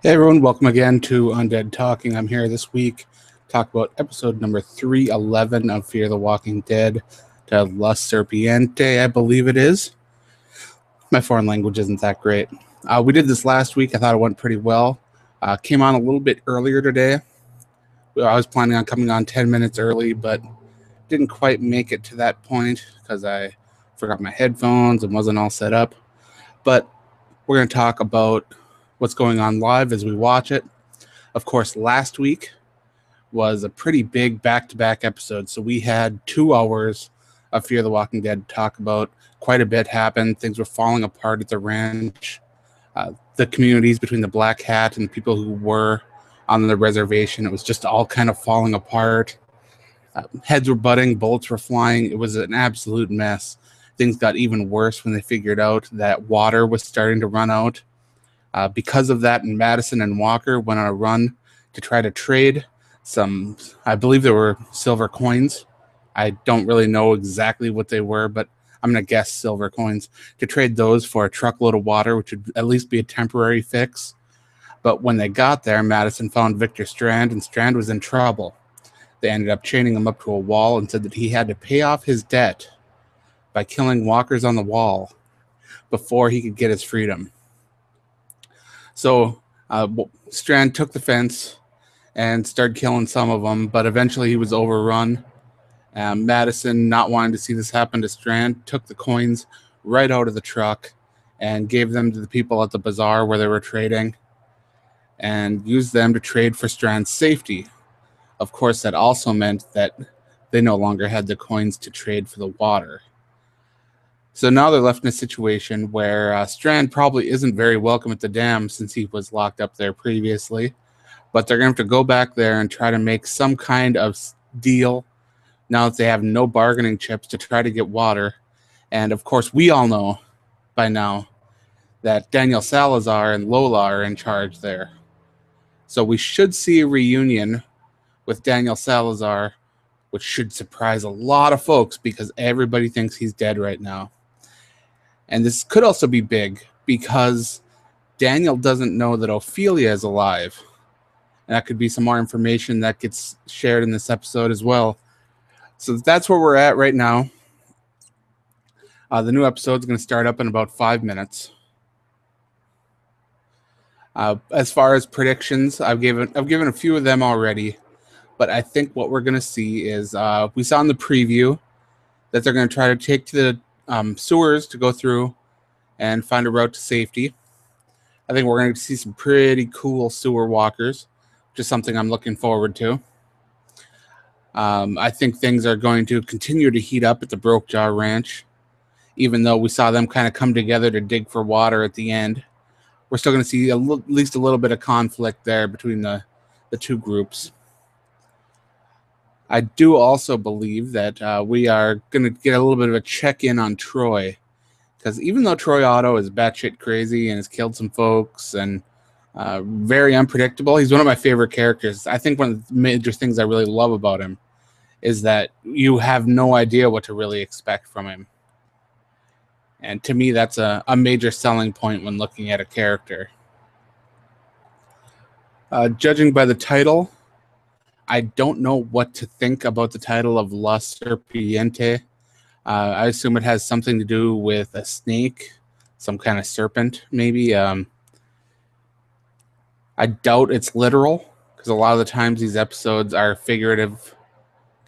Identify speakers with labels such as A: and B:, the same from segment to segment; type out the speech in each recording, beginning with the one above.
A: Hey everyone, welcome again to Undead Talking. I'm here this week to talk about episode number 311 of Fear the Walking Dead, titled La Serpiente, I believe it is. My foreign language isn't that great. We did this last week. I thought it went pretty well. Came on a little bit earlier today. I was planning on coming on 10 minutes early, but didn't quite make it to that point because I forgot my headphones and wasn't all set up. But we're going to talk about what's going on live as we watch it. Of course, last week was a pretty big back-to-back episode, so we had 2 hours of Fear the Walking Dead to talk about. Quite a bit happened. Things were falling apart at the ranch. The communities between the Black Hat and the people who were on the reservation, it was just all kind of falling apart. Heads were butting, bullets were flying. It was an absolute mess. Things got even worse when they figured out that water was starting to run out. Because of that, Madison and Walker went on a run to try to trade some, I believe there were silver coins. I don't really know exactly what they were, but I'm going to guess silver coins, to trade those for a truckload of water, which would at least be a temporary fix. But when they got there, Madison found Victor Strand, and Strand was in trouble. They ended up chaining him up to a wall and said that he had to pay off his debt by killing walkers on the wall before he could get his freedom. So Strand took the fence and started killing some of them, but eventually he was overrun. Madison, not wanting to see this happen to Strand, took the coins right out of the truck and gave them to the people at the bazaar where they were trading and used them to trade for Strand's safety. Of course, that also meant that they no longer had the coins to trade for the water. So now they're left in a situation where Strand probably isn't very welcome at the dam since he was locked up there previously. But they're going to have to go back there and try to make some kind of deal now that they have no bargaining chips to try to get water. And of course, we all know by now that Daniel Salazar and Lola are in charge there. So we should see a reunion with Daniel Salazar, which should surprise a lot of folks because everybody thinks he's dead right now. And this could also be big because Daniel doesn't know that Ophelia is alive. And that could be some more information that gets shared in this episode as well. So that's where we're at right now. The new episode is going to start up in about 5 minutes. As far as predictions, I've given a few of them already. But I think what we're going to see is, we saw in the preview that they're going to try to take to the sewers to go through and find a route to safety. I think we're going to see some pretty cool sewer walkers, which is something I'm looking forward to. I think things are going to continue to heat up at the Broke Jaw Ranch, even though we saw them kind of come together to dig for water at the end. We're still going to see at least a little bit of conflict there between the two groups. I do also believe that we are going to get a little bit of a check-in on Troy, because even though Troy Otto is batshit crazy and has killed some folks and very unpredictable, he's one of my favorite characters. I think one of the major things I really love about him is that you have no idea what to really expect from him. And to me, that's a major selling point when looking at a character. Judging by the title, I don't know what to think about the title of La Serpiente. I assume it has something to do with a snake, some kind of serpent, maybe. I doubt it's literal, because a lot of the times these episodes are figurative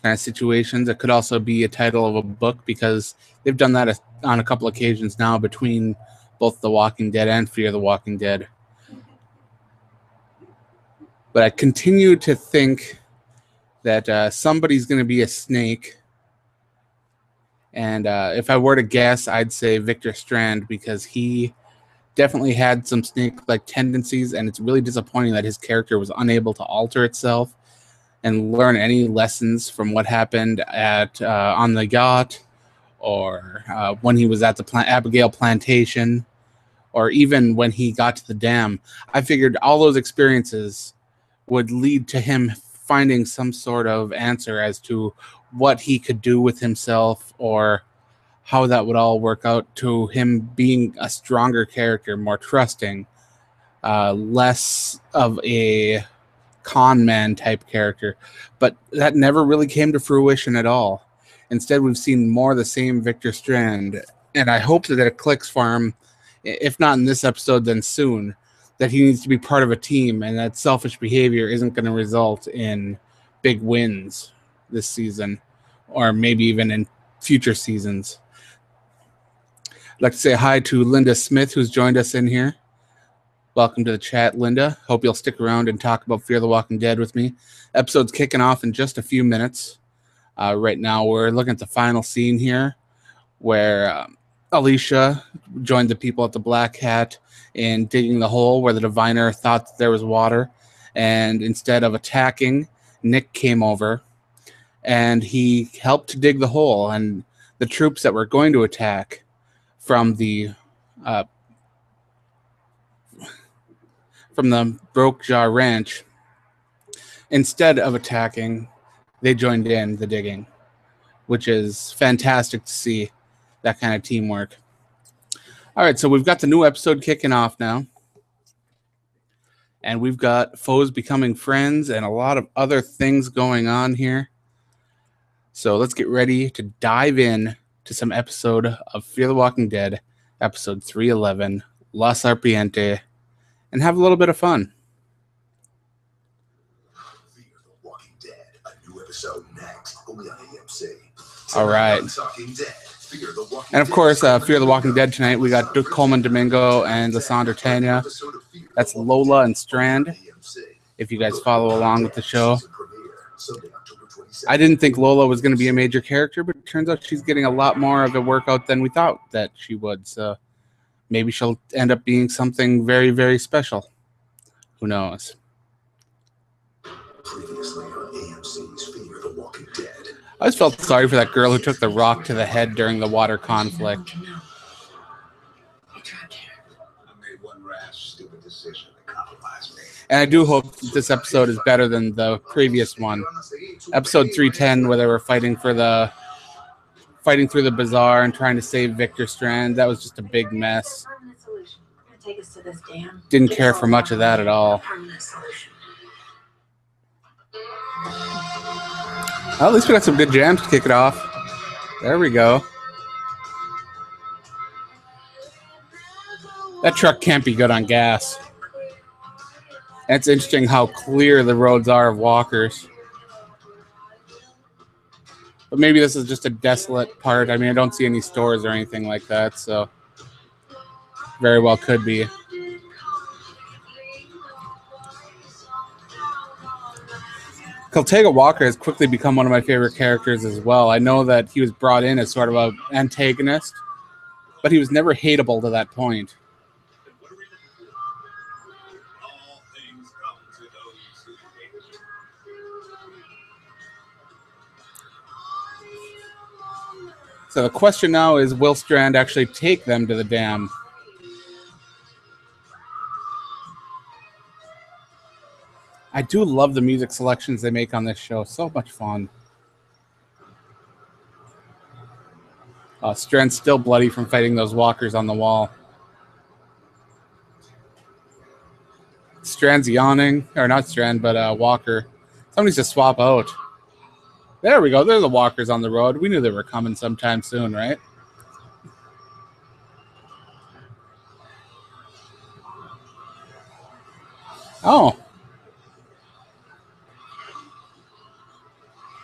A: kind of situations. It could also be a title of a book, because they've done that on a couple occasions now between both The Walking Dead and Fear the Walking Dead. But I continue to think that somebody's going to be a snake. And if I were to guess, I'd say Victor Strand, because he definitely had some snake-like tendencies, and it's really disappointing that his character was unable to alter itself and learn any lessons from what happened at on the yacht, or when he was at the Abigail plantation, or even when he got to the dam. I figured all those experiences would lead to him finding some sort of answer as to what he could do with himself, or how that would all work out to him being a stronger character, more trusting. less of a con man type character, but that never really came to fruition at all. Instead, we've seen more of the same Victor Strand, and I hope that it clicks for him, if not in this episode, then soon, that he needs to be part of a team, and that selfish behavior isn't going to result in big wins this season, or maybe even in future seasons. I'd like to say hi to Linda Smith, who's joined us in here. Welcome to the chat, Linda. Hope you'll stick around and talk about Fear the Walking Dead with me. Episode's kicking off in just a few minutes. Right now, we're looking at the final scene here, where Alicia joined the people at the Black Hat in digging the hole where the diviner thought that there was water. And instead of attacking, Nick came over, and he helped to dig the hole. And the troops that were going to attack from the Broke Jaw Ranch, instead of attacking, they joined in the digging, which is fantastic to see that kind of teamwork. All right, so we've got the new episode kicking off now, and we've got foes becoming friends and a lot of other things going on here. So let's get ready to dive in to some episode of Fear the Walking Dead, episode 311, La Serpiente, and have a little bit of fun.
B: Fear the Walking Dead, a new episode next, only on AMC.
A: All right. And of course, Fear the Walking Dead tonight, we got Coleman Domingo and Lysandra Tanya. That's Lola and Strand, if you guys follow along with the show. I didn't think Lola was going to be a major character, but it turns out she's getting a lot more of a workout than we thought that she would. So maybe she'll end up being something very, very special. Who knows?
B: Previously on AMC's Fear the Walking Dead.
A: I always felt sorry for that girl who took the rock to the head during the water conflict. And I do hope this episode is better than the previous one. Episode 310, where they were fighting through the bazaar and trying to save Victor Strand. That was just a big mess. Didn't care for much of that at all. Well, at least we got some good jams to kick it off. There we go. That truck can't be good on gas. And it's interesting how clear the roads are of walkers. But maybe this is just a desolate part. I mean, I don't see any stores or anything like that, so very well could be. Coltega Walker has quickly become one of my favorite characters as well. I know that he was brought in as sort of an antagonist, but he was never hateable to that point. So the question now is, will Strand actually take them to the dam? I do love the music selections they make on this show. So much fun. Strand's still bloody from fighting those walkers on the wall. Strand's yawning. Or not Strand, but Walker. Somebody's just swap out. There we go. They're the walkers on the road. We knew they were coming sometime soon, right? Oh.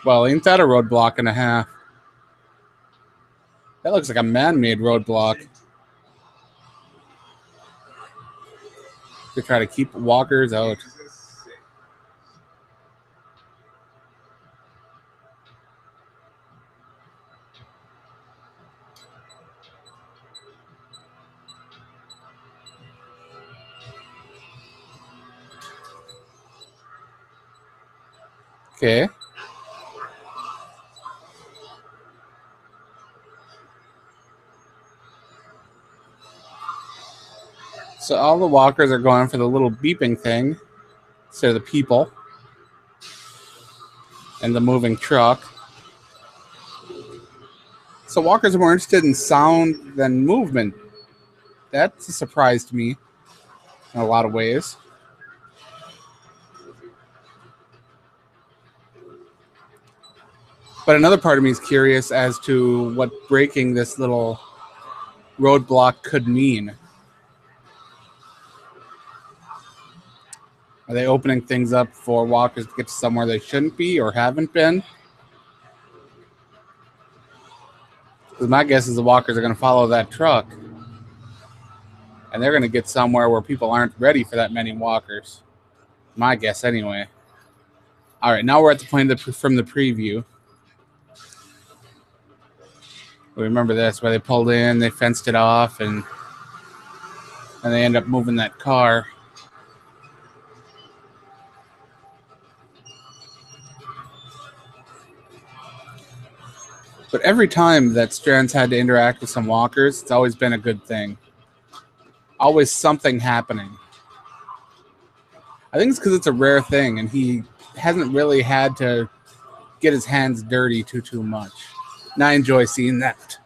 A: Well, ain't that a roadblock and a half? That looks like a man-made roadblock. To try to keep walkers out. Okay. So all the walkers are going for the little beeping thing instead of the people and the moving truck. So walkers are more interested in sound than movement. That's a surprise to me. in a lot of ways. But another part of me is curious as to what breaking this little roadblock could mean. Are they opening things up for walkers to get to somewhere they shouldn't be or haven't been? Because my guess is the walkers are going to follow that truck. And they're going to get somewhere where people aren't ready for that many walkers. My guess, anyway. All right, now we're at the point from the preview. We remember this, where they pulled in, they fenced it off, and they end up moving that car. But every time that Strand's had to interact with some walkers, it's always been a good thing. Always something happening. I think it's because it's a rare thing, and he hasn't really had to get his hands dirty too much. And I enjoy seeing that.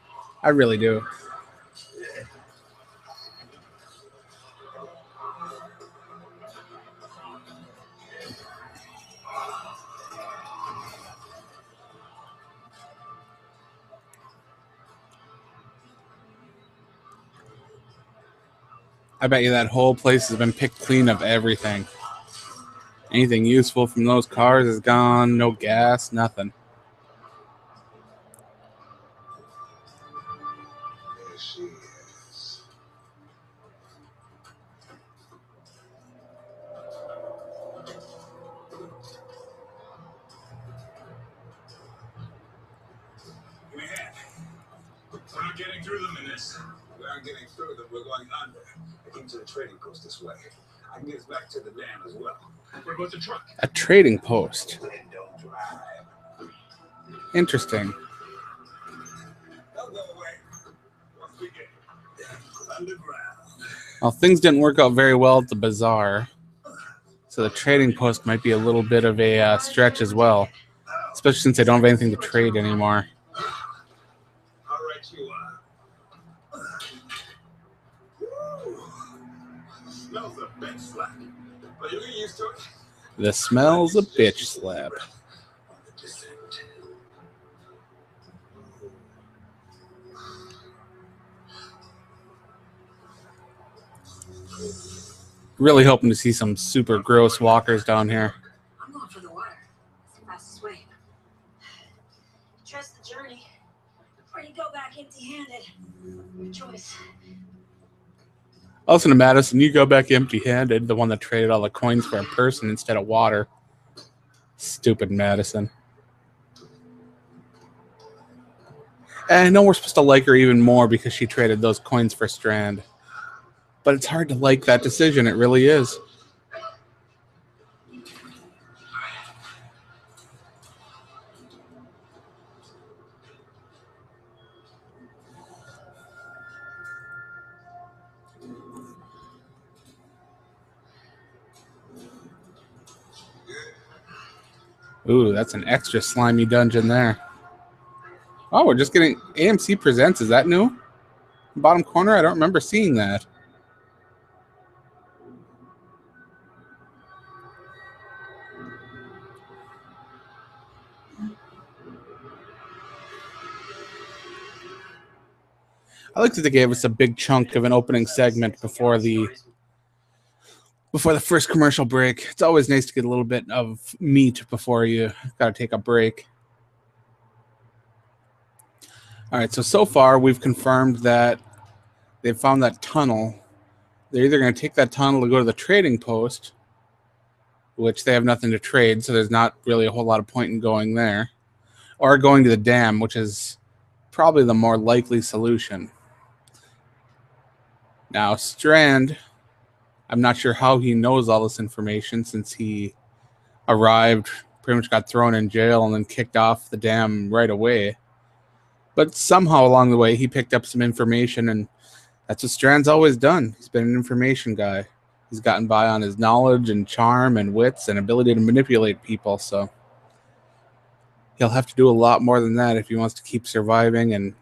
A: I really do. I bet you that whole place has been picked clean of everything. Anything useful from those cars is gone. No gas, nothing.
B: There she is.
C: We're not getting through them in this.
B: We aren't getting through them. We're going under. Into the trading post this way. I can get us back to the dam as well.
C: What about the truck?
A: A trading post.
B: Then don't drive.
A: Interesting.
B: Don't go away. Once we get underground.
A: Well, things didn't work out very well at the bazaar. So the trading post might be a little bit of a stretch as well. Especially since they don't have anything to trade anymore.
B: All right, you are. Smells a bit slack, but you'll get used to it.
A: The smell's a bitch slap. Really hoping to see some super gross walkers down here.
D: I'm going for the water. It's the fastest way. Trust the journey before you go back empty-handed. Your choice.
A: Listen to Madison, you go back empty-handed, the one that traded all the coins for a person instead of water. Stupid Madison. And I know we're supposed to like her even more because she traded those coins for Strand. But it's hard to like that decision, it really is. Ooh, that's an extra slimy dungeon there. Oh, we're just getting AMC Presents. Is that new? Bottom corner? I don't remember seeing that. I like that they gave us a big chunk of an opening segment before the first commercial break. It's always nice to get a little bit of meat before you got to take a break. All right, so far we've confirmed that they've found that tunnel. They're either going to take that tunnel to go to the trading post, which they have nothing to trade, so there's not really a whole lot of point in going there, or going to the dam, which is probably the more likely solution. Now, Strand, I'm not sure how he knows all this information since he arrived, pretty much got thrown in jail, and then kicked off the dam right away. But somehow along the way, he picked up some information, and that's what Strand's always done. He's been an information guy. He's gotten by on his knowledge and charm and wits and ability to manipulate people, so he'll have to do a lot more than that if he wants to keep surviving and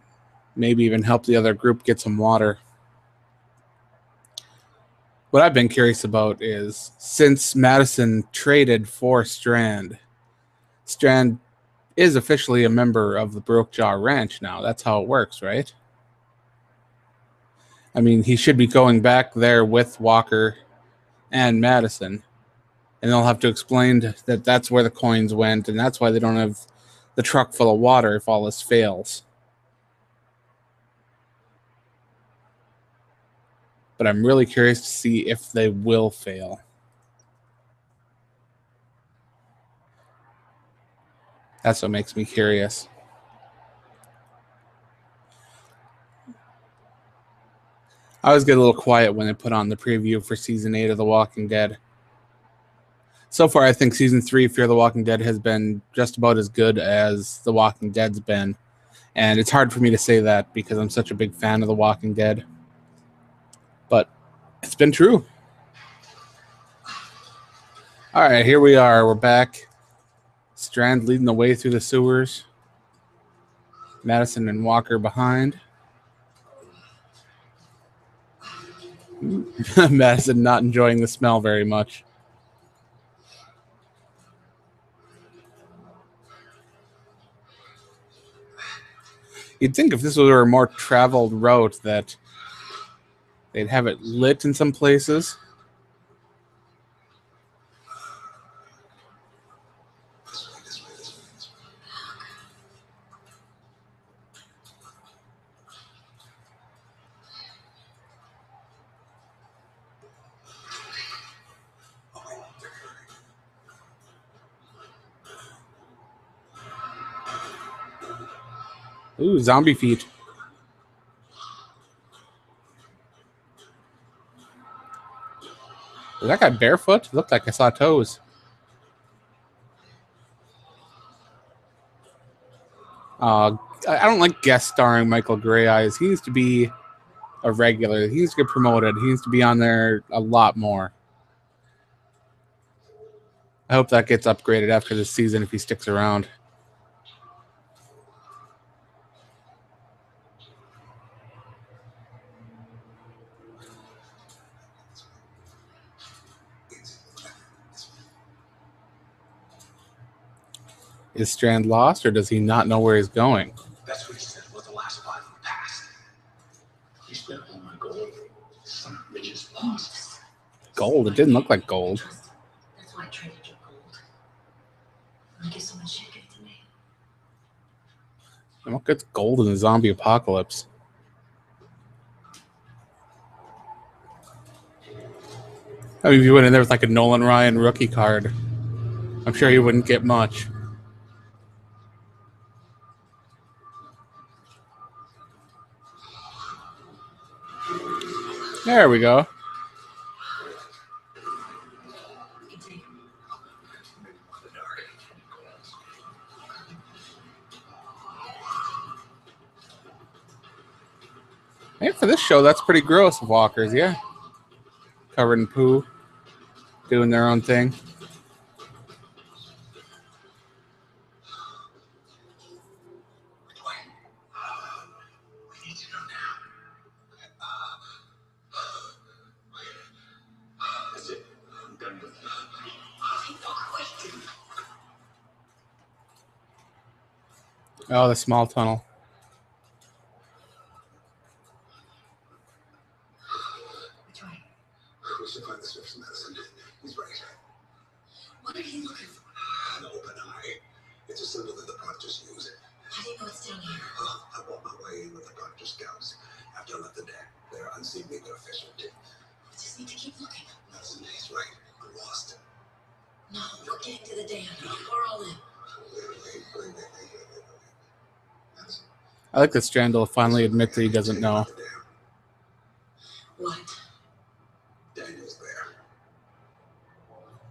A: maybe even help the other group get some water. What I've been curious about is, since Madison traded for Strand, Strand is officially a member of the Brokejaw Ranch now. That's how it works, right? I mean, he should be going back there with Walker and Madison, and they'll have to explain that that's where the coins went, and that's why they don't have the truck full of water if all this fails. But I'm really curious to see if they will fail. That's what makes me curious. I always get a little quiet when I put on the preview for Season 8 of The Walking Dead. So far, I think Season 3, Fear the Walking Dead, has been just about as good as The Walking Dead's been. And it's hard for me to say that because I'm such a big fan of The Walking Dead. But it's been true. All right, here we are. We're back. Strand leading the way through the sewers. Madison and Walker behind. Madison not enjoying the smell very much. You'd think if this were a more traveled route that they'd have it lit in some places. Ooh, zombie feet. Was that guy barefoot? It looked like I saw toes. I don't like guest starring Michael Grey Eyes. He needs to be a regular. He needs to get promoted. He needs to be on there a lot more. I hope that gets upgraded after this season if he sticks around. Is Strand lost, or does he not know where he's going?
B: That's what he said was the last fight in the past. He spent all my gold. Some bitches lost.
A: Gold? It didn't look like gold.
D: That's why I traded your gold. I guess someone should give it to me.
A: What gets gold in the zombie apocalypse? I mean, if you went in there with like a Nolan Ryan rookie card, I'm sure you wouldn't get much. There we go. Hey, for this show, that's pretty gross, walkers, yeah. Covered in poo, doing their own thing. Oh, the small tunnel.
B: We should find the source of medicine. He's right.
D: What are you looking for?
B: An open eye. It's a symbol that the proctors use.
D: How do you know it's down here?
B: I bought my way in with the proctor scouts. After I left the deck, they're unseemly, they're efficient.
D: We just need to keep looking.
B: Medicine, he's right. We're lost.
D: No, we're getting to the dam. We're all in.
B: Wait. Medicine.
A: I like that Strand will finally admit that he doesn't know.
D: What?
B: Daniel's there.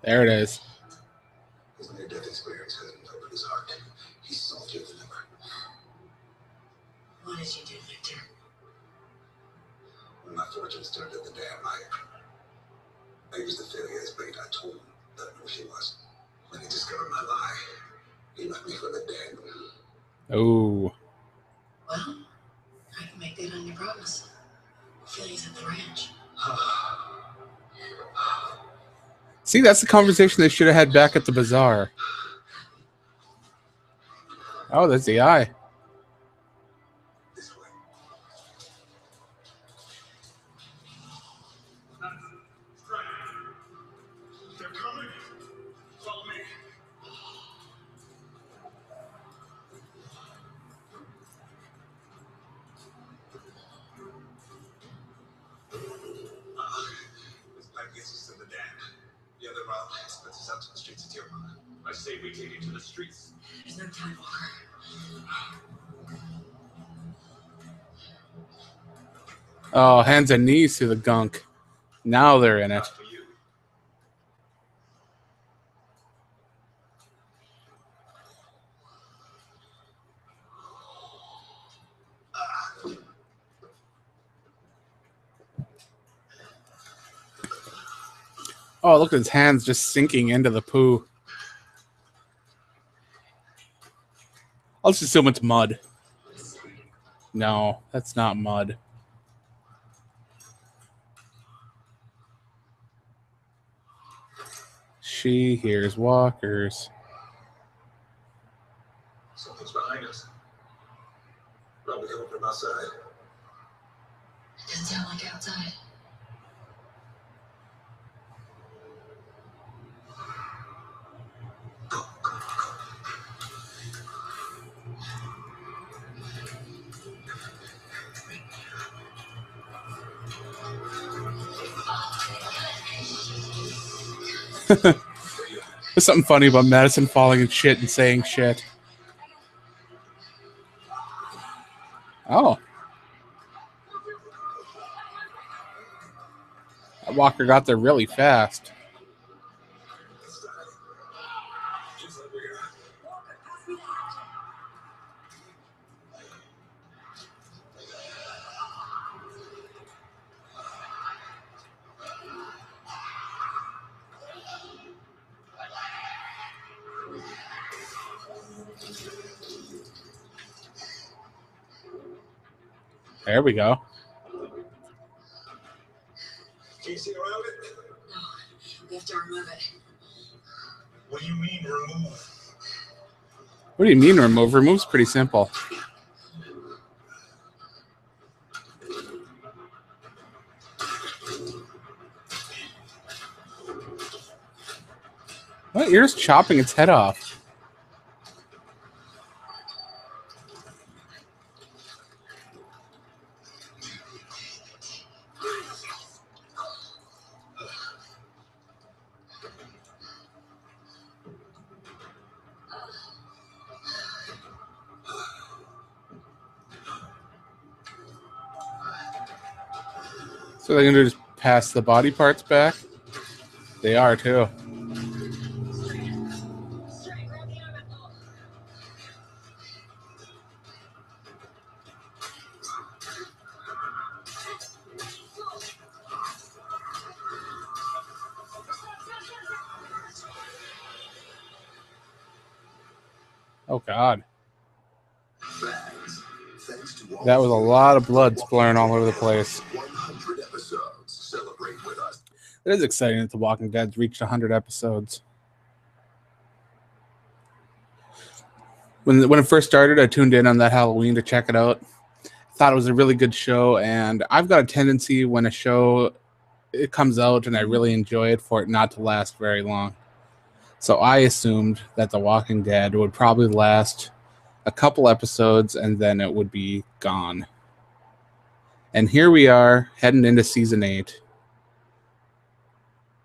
A: There it is.
B: His near-death experience hasn't opened his heart. He's saltier than ever.
D: What did you do, Victor?
B: When my fortunes turned at the dam, I used the failure as bait. I told him that I knew she was. When he discovered my lie, he left me for the dead.
A: Oh.
D: Well, I can make good on your promise. Philly's at the ranch.
A: See, that's the conversation they should have had back at the bazaar. Oh, that's the eye.
B: This way.
C: They're coming. Follow me.
B: This pipe gets us to the dam. The other route splits us out to the streets of Tijuana.
C: I say we take it to the streets.
D: There's no time, Walker.
A: Oh, hands and knees to the gunk. Now they're in it.
C: Not for you.
A: Oh, look at his hands just sinking into the poo. I'll just assume it's mud. No, that's not mud. She hears walkers.
B: Something's behind us. Probably coming from outside.
D: It doesn't sound like outside.
B: Go, go, go.
A: There's something funny about Madison falling in shit and saying shit. Oh. That walker got there really fast.
B: Just like we got.
D: Walker, pass me the hatchet.
A: There we go.
B: Can you see around it?
D: No, we have to remove it.
C: What do you mean remove?
A: What do you mean remove? Remove's pretty simple. What? You're just chopping its head off. So they're gonna just pass the body parts back? They are too.
D: Straight, grab the other ball.
A: Oh god.
B: Facts. Thanks to all
A: That was a lot of blood splattering all over the place.
B: 100 episodes. Celebrate with us.
A: It is exciting that The Walking Dead's reached 100 episodes. When it first started, I tuned in on that Halloween to check it out. Thought it was a really good show, and I've got a tendency when a show it comes out and I really enjoy it for it not to last very long. So I assumed that The Walking Dead would probably last a couple episodes and then it would be gone. And here we are heading into season 8.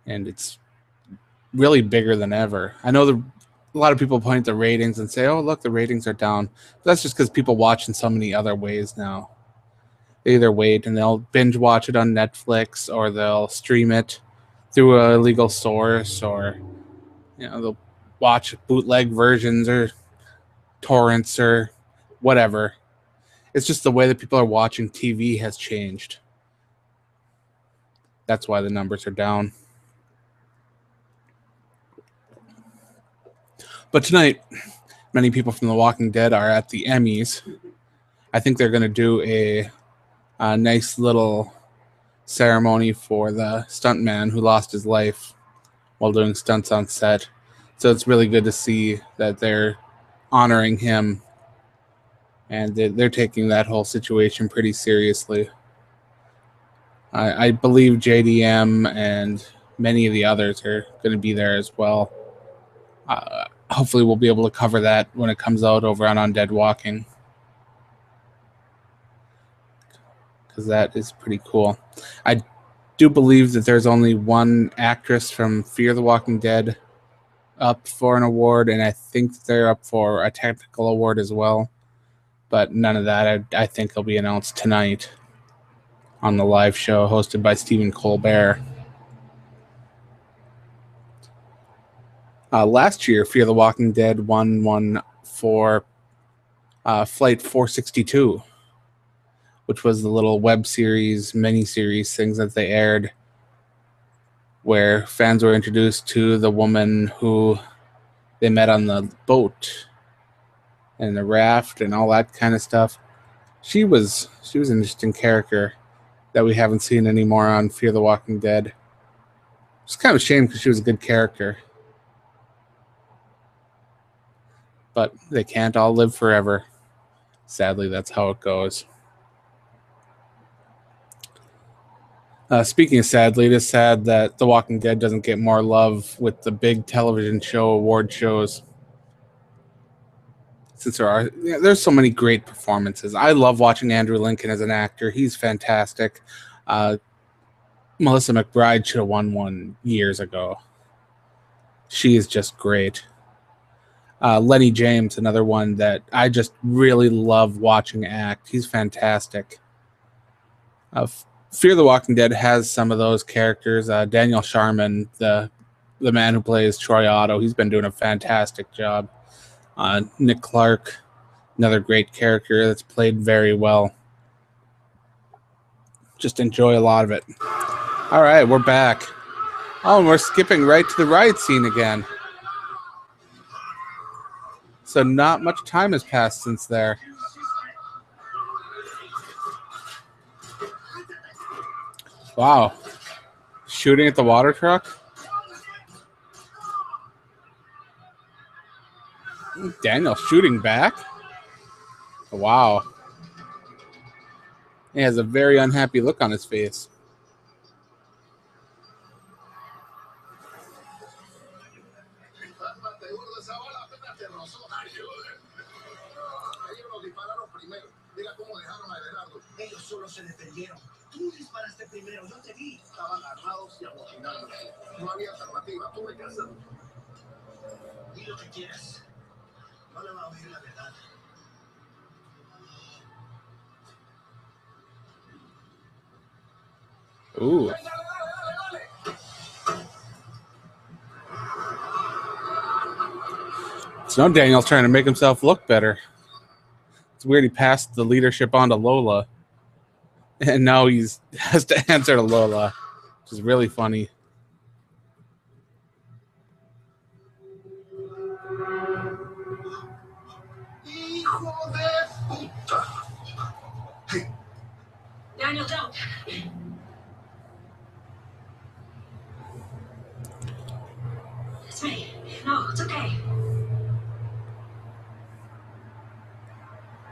A: And it's really bigger than ever. I know a lot of people point at the ratings and say, oh, look, the ratings are down. But that's just because people watch in so many other ways now. They either wait and they'll binge watch it on Netflix, or they'll stream it through a legal source, or they'll watch bootleg versions or torrents or whatever. It's just the way that people are watching TV has changed. That's why the numbers are down. But tonight, many people from The Walking Dead are at the Emmys. I think they're going to do a nice little ceremony for the stuntman who lost his life while doing stunts on set. So it's really good to see that they're honoring him, and they're taking that whole situation pretty seriously. I believe JDM and many of the others are going to be there as well. Hopefully we'll be able to cover that when it comes out over on Undead Walking, because that is pretty cool. I do believe that there's only one actress from Fear the Walking Dead up for an award, and I think they're up for a technical award as well. But none of that, I think, will be announced tonight on the live show hosted by Stephen Colbert. Last year, Fear the Walking Dead won one for Flight 462, which was the little web series, mini-series things that they aired, where fans were introduced to the woman who they met on the boat and the raft and all that kind of stuff. She was an interesting character that we haven't seen anymore on Fear the Walking Dead. It's kind of a shame because she was a good character. But they can't all live forever. Sadly, that's how it goes. Speaking of sadly, it is sad that The Walking Dead doesn't get more love with the big television show award shows. Since there's so many great performances. I love watching Andrew Lincoln as an actor. He's fantastic. Melissa McBride should have won one years ago. She is just great. Lenny James, another one that I just really love watching act. He's fantastic. Fear the Walking Dead has some of those characters. Daniel Sharman, the man who plays Troy Otto, he's been doing a fantastic job. Nick Clark, another great character that's played very well. Just enjoy a lot of it. All right, we're back. Oh, and we're skipping right to the riot scene again. So not much time has passed since there. Wow. Shooting at the water truck? Daniel shooting back? Wow. He has a very unhappy look on his face.
B: Tú disparaste primero, yo te vi. Estaban armados y amochinados. No había alternativa, tuve que hacerlo. Di lo que quieras. No le va a oír la verdad.
A: Ooh. So now Daniel's trying to make himself look better. It's weird he passed the leadership on to Lola. And now he has to answer to Lola, which is really funny.
B: Hijo de puta. Hey.
D: Daniel, don't. It's me. No, it's okay.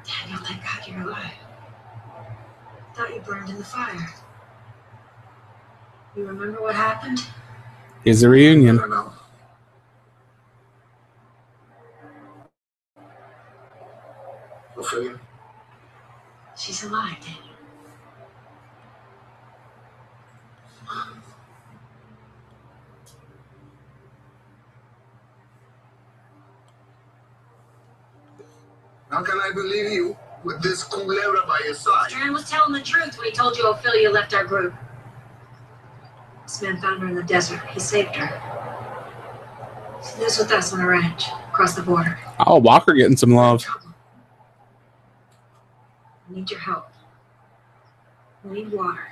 D: Daniel, thank God you're alive. Thought you burned in the fire. You remember what happened?
A: Here's a reunion.
B: No. Ophelia?
D: She's alive, Daniel.
B: How can I believe you with this culebra by your side?
D: Dran was telling the truth when he told you Ophelia left our group. This man found her in the desert. He saved her. She lives with us on a ranch across the border.
A: Oh, Walker getting some love.
D: I need your help. I need water.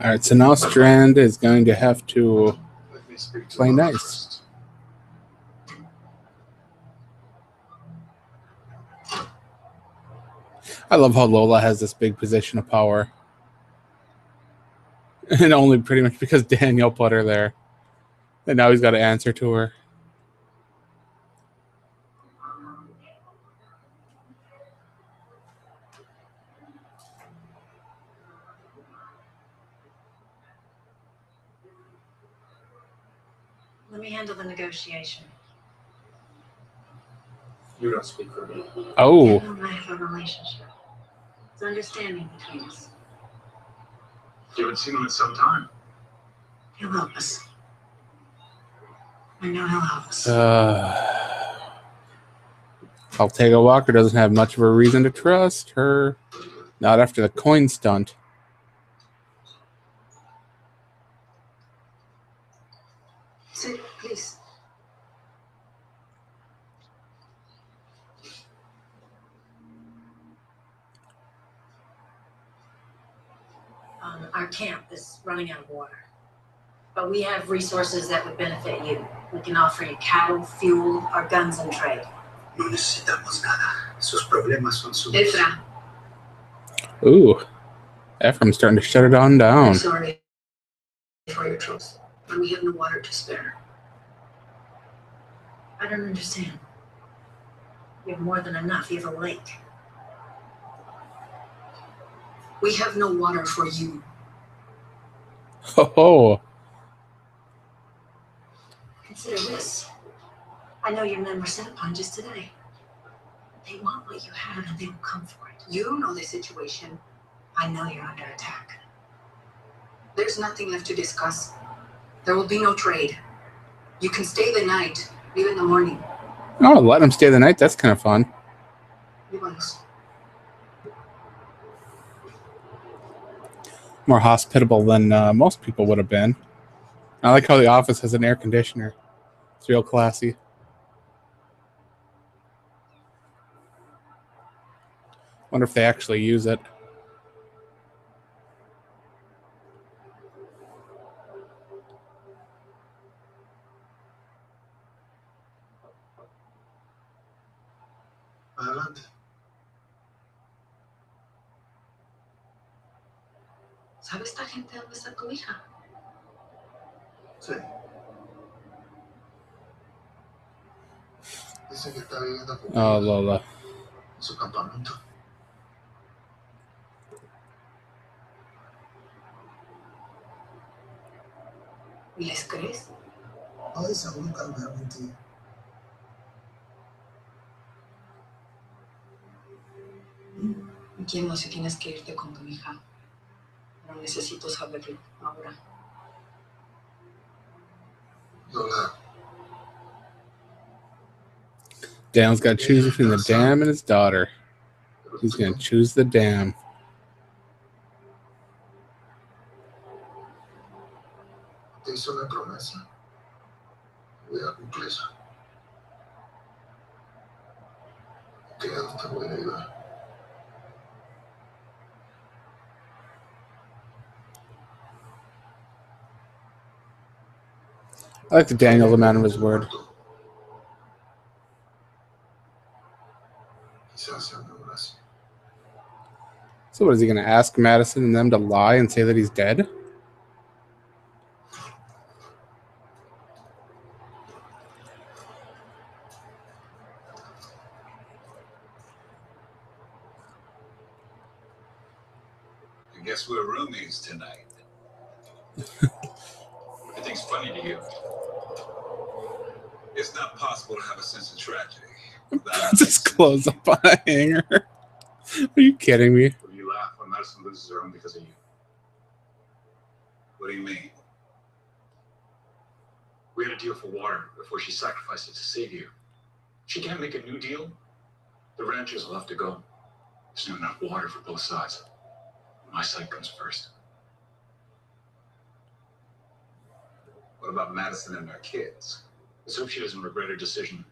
A: All right, so now Strand is going to have to
B: Let me speak to
A: play
B: Lola
A: nice.
B: first.
A: I love how Lola has this big position of power. And only pretty much because Daniel put her there. And now he's got to answer to her.
D: Let me handle the negotiation.
B: You don't speak for me.
A: Oh,
D: Daniel and I have a relationship. There's understanding between us.
C: You haven't seen him in some time.
D: He'll help us. I know he'll help us.
A: Altega Walker doesn't have much of a reason to trust her. Not after the coin stunt.
D: Sit, please. Our camp is running out of water. But we have resources that would benefit you. We can offer you cattle, fuel, our guns, and trade.
B: No necesitamos nada. Sus problemas son suyos.
D: Efra,
A: Ooh. Ephraim's starting to shut it on
D: I'm
A: down.
D: sorry for your troubles, but we have no water to spare. I don't understand. You have more than enough. You have a lake. We have no water for you.
A: Oh,
D: Consider this. I know your men were set upon just today. They want what you have and they will come for it.
E: You know the situation.
D: I know you're under attack.
E: There's nothing left to discuss. There will be no trade. You can stay the night, leave in the morning.
A: oh, let him stay the night. That's kind of fun.
E: Vámonos.
A: More hospitable than most people would have been. I like how the office has an air conditioner. It's real classy. Wonder if they actually use it.
B: Adelante.
E: ¿Sabe esta gente dónde está tu hija?
B: Sí. Dice que está viviendo con
A: Oh,
B: ellos
A: Lola.
B: en su campamento.
E: ¿Y les crees?
B: No deseo nunca me ha mentido.
E: Entiendo si tienes que irte con tu hija. Pero necesito saberlo ahora.
B: Lola,
A: Daniel's got to choose between the dam and his daughter.
B: pero
A: He's
B: tú
A: going to choose the dam.
B: te hizo una promesa. Voy a cumplir. Que ya no te voy a ayudar.
A: I like the Daniel, the man of his word.
B: Quizás sea una oración.
A: So what, is he going to ask Madison and them to lie and say that he's dead?
C: I guess we're roomies tonight. Everything's funny to you. It's not possible to have a sense of tragedy.
A: Puts his clothes up on a hanger. Are you kidding me?
C: Will you laugh when Madison loses her own because of you? What do you mean? We had a deal for water before she sacrificed it to save you. She can't make a new deal. The ranchers will have to go. There's not enough water for both sides. My side comes first. What about Madison and our kids? Let's hope she doesn't regret her decision.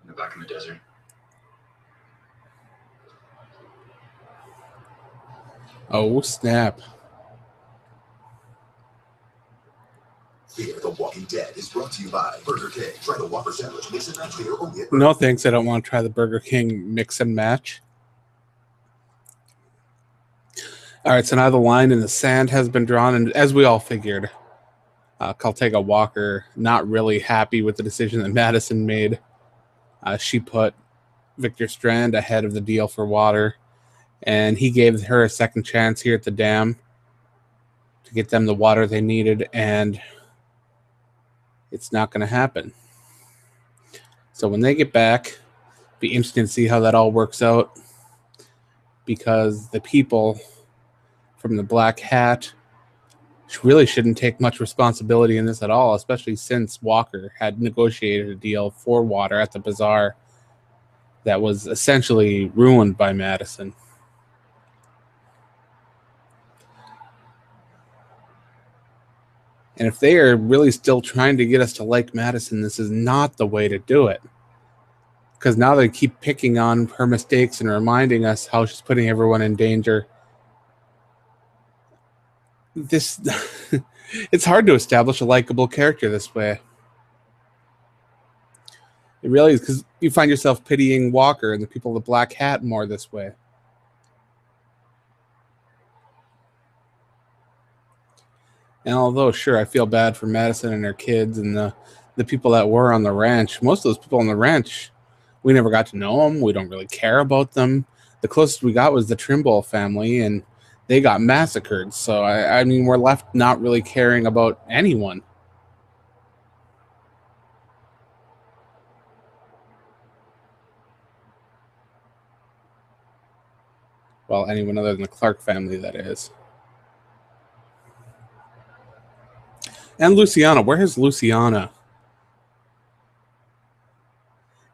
C: And they're back in the desert.
A: Oh, snap.
B: Fear the Walking Dead is brought to you by Burger King. Try the Whopper sandwich, mix and match here only at Burger
A: No thanks, I don't want to try the Burger King mix and match. All right, so now the line in the sand has been drawn, and as we all figured, Caltega Walker not really happy with the decision that Madison made. She put Victor Strand ahead of the deal for water, and he gave her a second chance here at the dam to get them the water they needed, and it's not going to happen. So when they get back, be interesting to see how that all works out, because the people from the Black Hat really shouldn't take much responsibility in this at all, especially since Walker had negotiated a deal for water at the bazaar that was essentially ruined by Madison. And if they are really still trying to get us to like Madison, this is not the way to do it. Because now they keep picking on her mistakes and reminding us how she's putting everyone in danger. This it's hard to establish a likable character this way. It really is, because you find yourself pitying Walker and the people of the Black Hat more this way. And although, sure, I feel bad for Madison and her kids and the people that were on the ranch, most of those people on the ranch, we never got to know them. We don't really care about them. The closest we got was the Trimble family, and they got massacred. So, I mean, we're left not really caring about anyone. Well, anyone other than the Clark family, that is. And Luciana. Where is Luciana?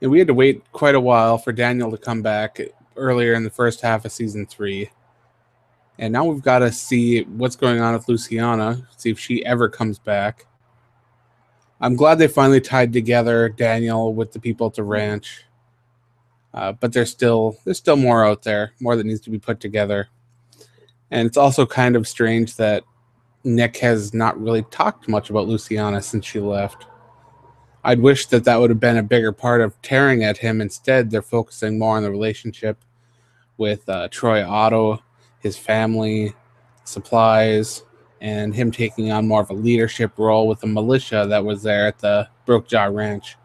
A: And we had to wait quite a while for Daniel to come back earlier in the first half of season 3. And now we've got to see what's going on with Luciana, see if she ever comes back. I'm glad they finally tied together Daniel with the people at the ranch. But there's still more out there, more that needs to be put together. And it's also kind of strange that Nick has not really talked much about Luciana since she left. I'd wish that would have been a bigger part of tearing at him. Instead, they're focusing more on the relationship with Troy Otto, his family, supplies, and him taking on more of a leadership role with the militia that was there at the Brokejaw Ranch.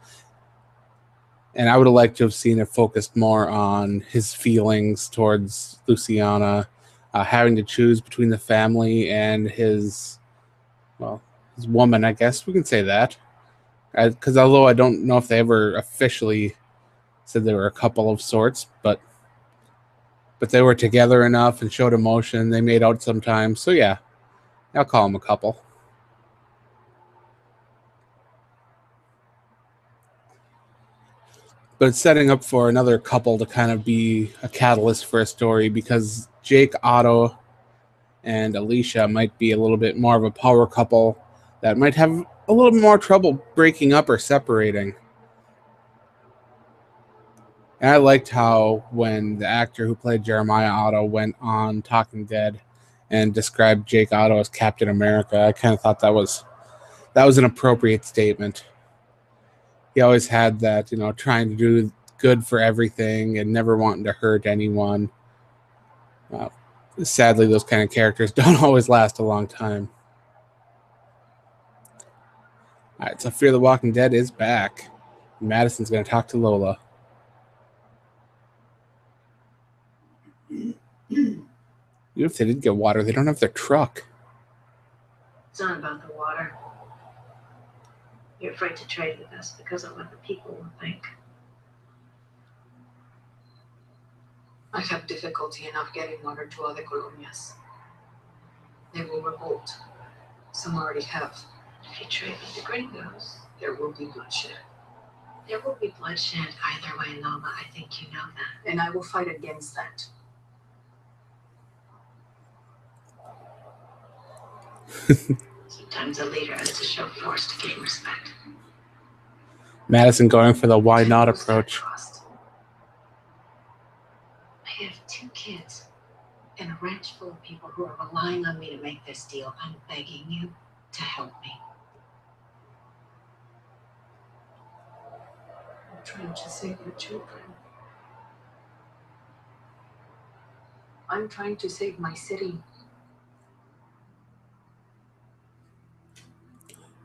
A: And I would have liked to have seen it focused more on his feelings towards Luciana, having to choose between the family and his woman, I guess we can say that. Because although I don't know if they ever officially said they were a couple of sorts, but they were together enough and showed emotion. They made out sometimes. So yeah, I'll call them a couple. But it's setting up for another couple to kind of be a catalyst for a story, because Jake Otto and Alicia might be a little bit more of a power couple that might have a little bit more trouble breaking up or separating. And I liked how when the actor who played Jeremiah Otto went on Talking Dead and described Jake Otto as Captain America, I kind of thought that was an appropriate statement. He always had that, trying to do good for everything and never wanting to hurt anyone. Sadly, those kind of characters don't always last a long time. All right, so Fear the Walking Dead is back. Madison's going to talk to Lola. Even if they did get water, they don't have their truck.
D: It's not about the water. You're afraid to trade with us because of what the people will think.
E: I have difficulty enough getting water to other colonias. They will revolt. Some already have.
D: If you trade with the gringos,
E: There will be bloodshed.
D: there will be bloodshed either way, Lola. I think you know that.
E: And I will fight against that.
D: Sometimes a leader has to show force to gain respect.
A: Madison going for the why not approach.
D: Trust. I have 2 kids and a ranch full of people who are relying on me to make this deal. I'm begging you to help me.
E: I'm trying to save your children. I'm trying to save my city.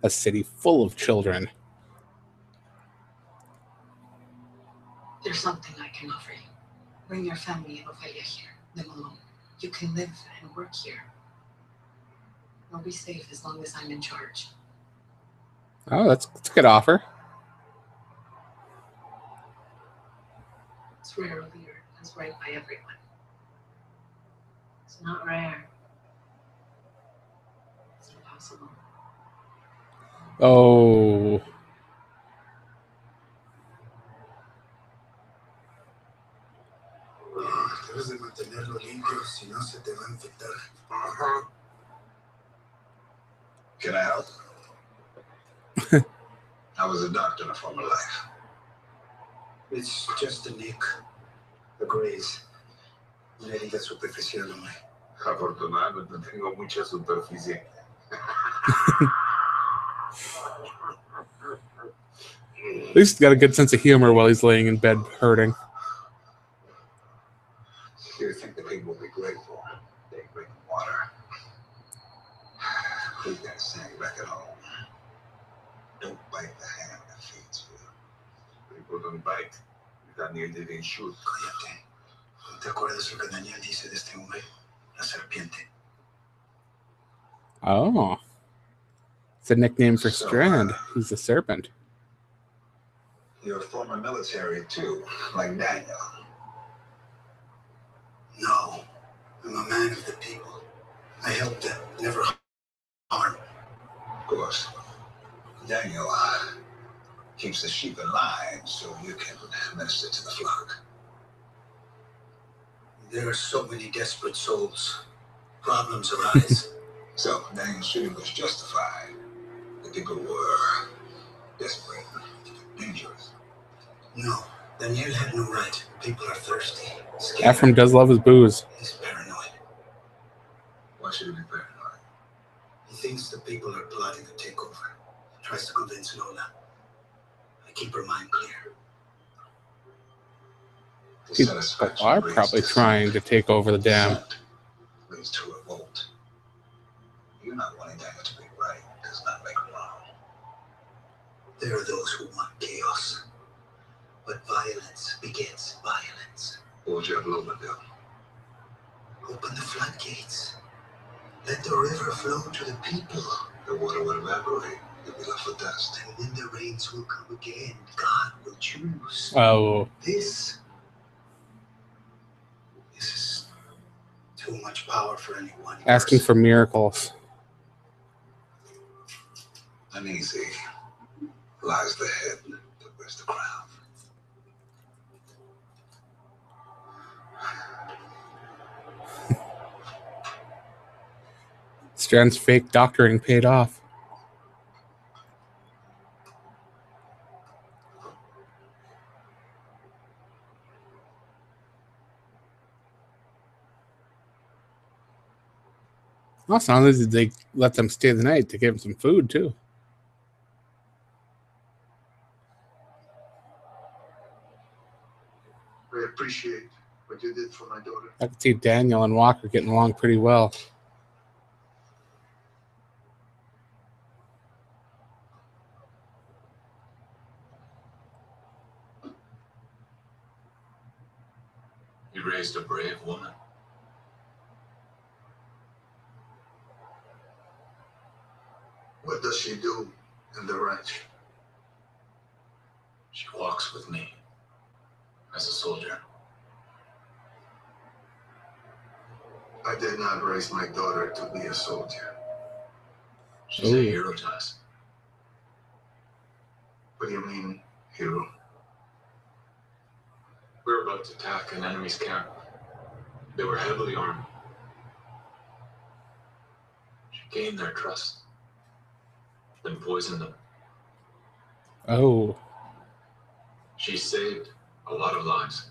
A: A city full of children.
E: There's something I can offer you. Bring your family and Ophelia here. Live alone. You can live and work here. You'll be safe as long as I'm in charge.
A: Oh, that's a good offer.
E: It's rare a leader that's right by everyone.
D: It's not rare.
E: It's impossible.
A: Oh.
B: Debes de mantenerlo limpio, si no se te va a infectar.
C: Can I help? I was a doctor in a former life.
B: It's just a nick. A graze. Una herida superficial, hombre.
C: Afortunadamente tengo mucha superficie.
A: At least he's got a good sense of humor while he's laying in bed hurting.
C: You think the people will be grateful? They bring water. Who's that saying back at home? Don't bite the hand that feeds you. People don't bite. Daniel didn't shoot.
B: Cállate. ¿No te acuerdas lo que Daniel dice de este hombre? La serpiente.
A: Oh. It's a nickname for Strand. He's a serpent.
C: You're former military too, like Daniel.
B: No. I'm a man of the people. I help them, never harm.
C: Of course. Daniel keeps the sheep in line so you can minister to the flock.
B: There are so many desperate souls. Problems arise.
C: So Daniel's shooting was justified. The people were desperate, dangerous.
B: No, Daniel had no right. People are thirsty, scared.
A: Ephraim does love his booze.
B: He's paranoid.
C: Why should he be paranoid?
B: He thinks the people are plotting a takeover. He tries to convince Lola. I keep her mind clear.
A: People are probably trying to take over the dam.
C: Leads to a revolt. You're not wanting Daniel to be right. Does not make wrong.
B: There are those who want chaos. But violence begets violence.
C: What would you have Lola do?
B: Open the floodgates. Let the river flow to the people.
C: The water would evaporate. You'll be left with dust.
B: And then the rains will come again. God will choose.
A: Oh.
B: This is too much power for anyone.
A: Asking for miracles.
C: Uneasy lies the head that wears the crown.
A: Strand's fake doctoring paid off. Also, not only did they let them stay the night, they gave them some food too.
B: I appreciate what you did for my daughter.
A: I could see Daniel and Walker getting along pretty well.
C: You raised a brave woman.
B: What does she do in the ranch?
C: She walks with me as a soldier.
B: I did not raise my daughter to be a soldier.
C: She's a hero to us.
B: What do you mean, hero?
C: We were about to attack an enemy's camp. They were heavily armed. She gained their trust, then poisoned them.
A: Oh.
C: She saved a lot of lives.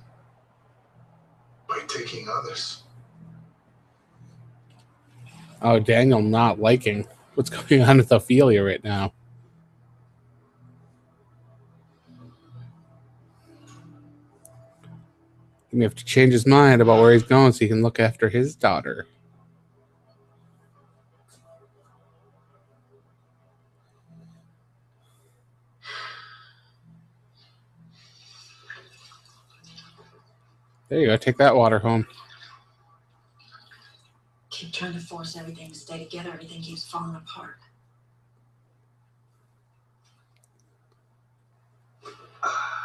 B: By taking others.
A: Oh, Daniel not liking what's going on with Ophelia right now. He may have to change his mind about where he's going so he can look after his daughter. There you go. Take that water home.
D: Keep trying to force everything to stay together. Everything keeps falling apart.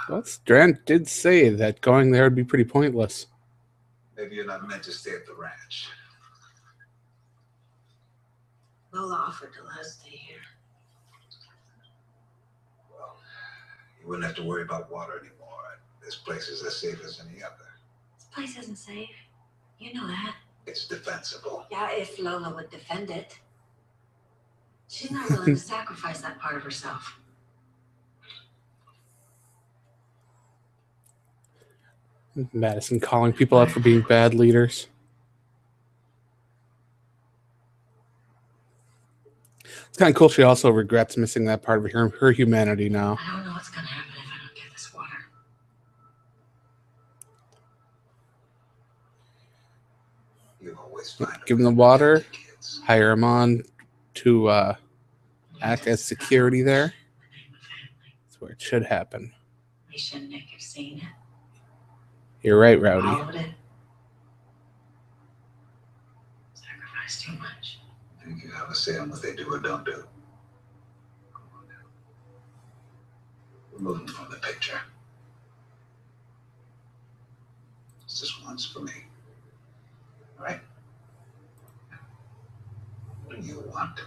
A: Well, Strand did say that going there would be pretty pointless.
B: Maybe you're not meant to stay at the ranch.
D: Lola offered to let us stay here.
B: Well, you wouldn't have to worry about water anymore. This place is as safe as any other.
D: This place isn't safe. You know that.
B: It's defensible.
D: Yeah, if Lola would defend it. She's not willing to sacrifice that part of herself.
A: Madison calling people out for being bad leaders. It's kind of cool. She also regrets missing that part of her humanity now.
D: I don't know what's going to happen if I don't get this water.
B: You always find
A: Give them the water, hire him on to act as security there. That's where it should happen.
D: We shouldn't have seen it.
A: You're right, Rowdy.
D: Followed it. Sacrificed too much.
B: I think you have a say on what they do or don't do. Remove them from the picture. It's just once for me. All right? What do you want?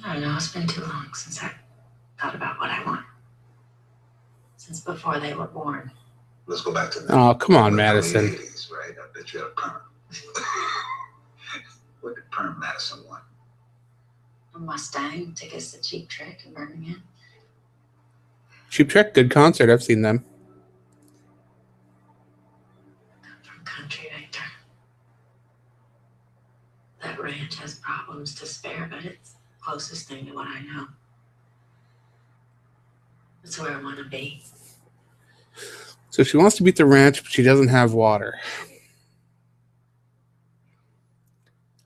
D: I don't know. It's been too long since I thought about what I want. Since before they were born.
B: Let's go back to the
A: Oh, come on, Madison.
B: 80s, right? I bet you had a perm. What did perm Madison want?
D: A Mustang, take us to Cheap Trick in Birmingham.
A: Cheap Trick, good concert. I've seen them.
D: From country, Victor. That ranch has problems to spare, but it's the closest thing to what I know. That's where I want to be.
A: So she wants to beat the ranch, but she doesn't have water.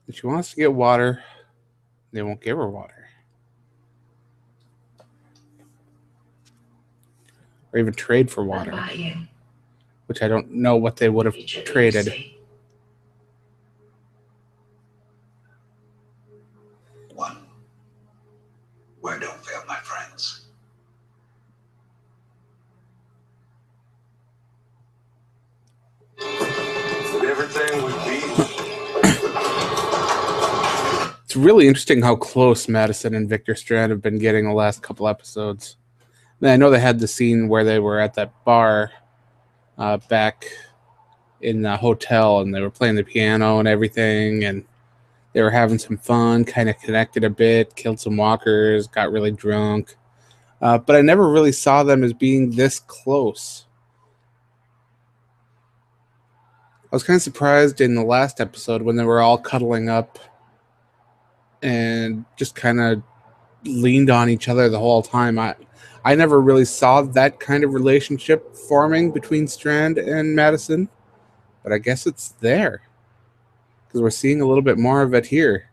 A: And she wants to get water. They won't give her water. Or even trade for
D: What
A: water.
D: about you?
A: Which I don't know what they would have
D: Future
A: traded.
D: BBC.
B: One. Where don't fail my friends.
C: Everything would be.
A: It's really interesting how close Madison and Victor Strand have been getting the last couple episodes. And I know they had the scene where they were at that bar back in the hotel, and they were playing the piano and everything, and they were having some fun, kind of connected a bit, killed some walkers, got really drunk. But I never really saw them as being this close. I was kind of surprised in the last episode when they were all cuddling up and just kind of leaned on each other the whole time. I never really saw that kind of relationship forming between Strand and Madison, but I guess it's there because we're seeing a little bit more of it here.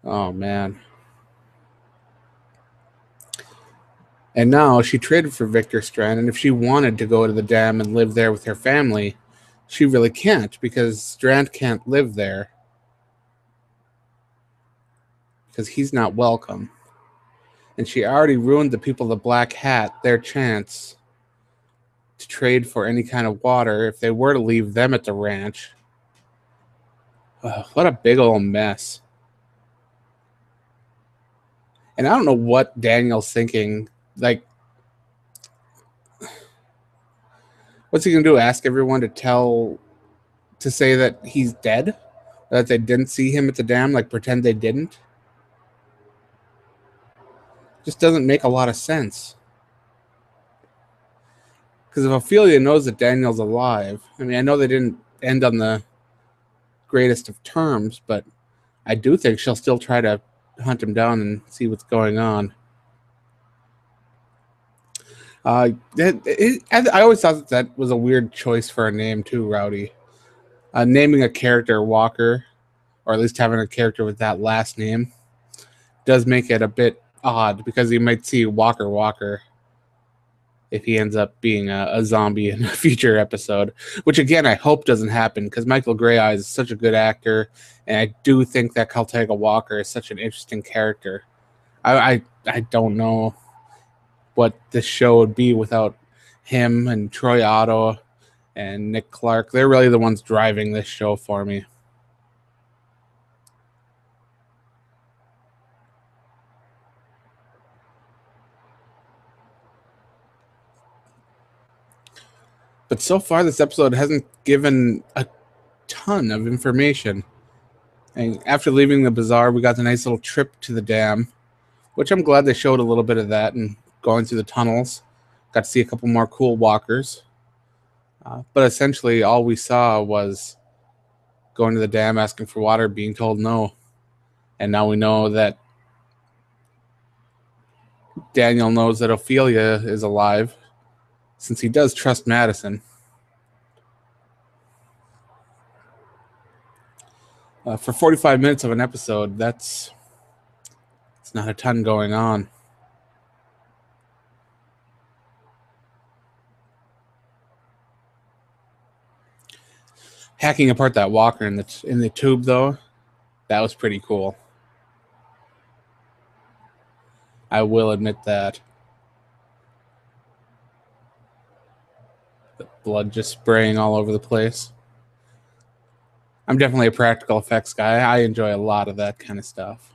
A: Oh, man. And now she traded for Victor Strand, and if she wanted to go to the dam and live there with her family, she really can't because Strand can't live there because he's not welcome. And she already ruined the people of the Black Hat their chance to trade for any kind of water if they were to leave them at the ranch. What a big old mess. And I don't know what Daniel's thinking. Like, what's he gonna do? Ask everyone to say that he's dead? That they didn't see him at the dam? Like, pretend they didn't? Just doesn't make a lot of sense. Because if Ophelia knows that Daniel's alive, I mean, I know they didn't end on the greatest of terms, but I do think she'll still try to hunt him down and see what's going on. I always thought that was a weird choice for a name too, Rowdy. Naming a character Walker, or at least having a character with that last name, does make it a bit odd, because you might see Walker if he ends up being a zombie in a future episode, which again I hope doesn't happen, because Michael Grey Eyes is such a good actor, and I do think that Caltega Walker is such an interesting character. I don't know what this show would be without him and Troy Otto and Nick Clark. They're really the ones driving this show for me. But so far, this episode hasn't given a ton of information. And after leaving the bazaar, we got a nice little trip to the dam, which I'm glad they showed a little bit of that, and going through the tunnels. Got to see a couple more cool walkers. But essentially, all we saw was going to the dam, asking for water, being told no. And now we know that Daniel knows that Ophelia is alive, since he does trust Madison. For 45 minutes of an episode, it's not a ton going on. Hacking apart that walker in the tube, though, that was pretty cool. I will admit that. The blood just spraying all over the place. I'm definitely a practical effects guy. I enjoy a lot of that kind of stuff.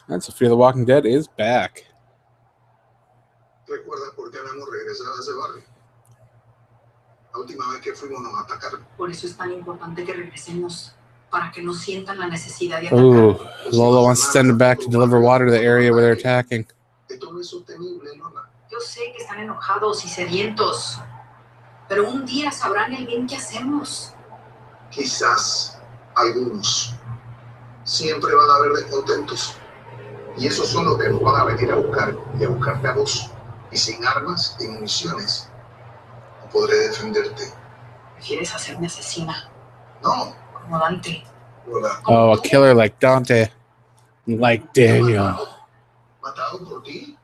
A: And Fear the Walking Dead is back.
B: ¿Recuerdas por qué no hemos regresado a ese barrio? La última vez que fuimos nos atacaron.
E: Por eso es tan importante que regresemos, para que no sientan la necesidad de
A: Ooh,
E: atacar.
A: Lola wants to send him back to deliver water to the area where they're attacking.
B: Esto no es sostenible, Lola.
E: Yo sé que están enojados y sedientos, pero un día sabrán el bien que hacemos.
B: Quizás algunos siempre van a haber descontentos. Y esos son los que nos van a venir a buscar y a buscarte a vos. Y sin armas y municiones, no podré defenderte.
E: ¿Prefieres hacerme asesina?
B: No,
E: Como Dante.
B: Lola.
A: Oh, a killer like Dante. Like Daniel.
B: ¿Matado por ti?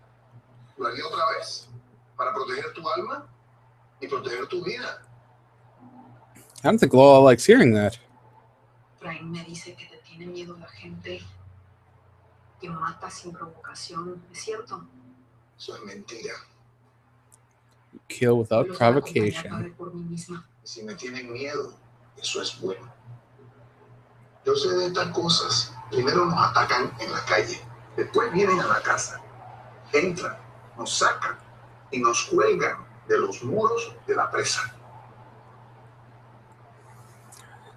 B: ¿Lo haría otra vez? ¿Para proteger tu alma y proteger tu vida?
A: I don't think Lola likes hearing that.
E: Efraín me dice que te tiene miedo la gente, que mata sin provocación. ¿Es cierto?
B: Eso es mentira.
A: Kill without
E: Los voy a acompañar
A: provocation.
E: para ver por mí misma.
B: Si me tienen miedo, eso es bueno. Yo sé de estas cosas. Primero nos atacan en la calle, después vienen a la casa, entran, nos sacan y nos cuelgan de los muros de la presa.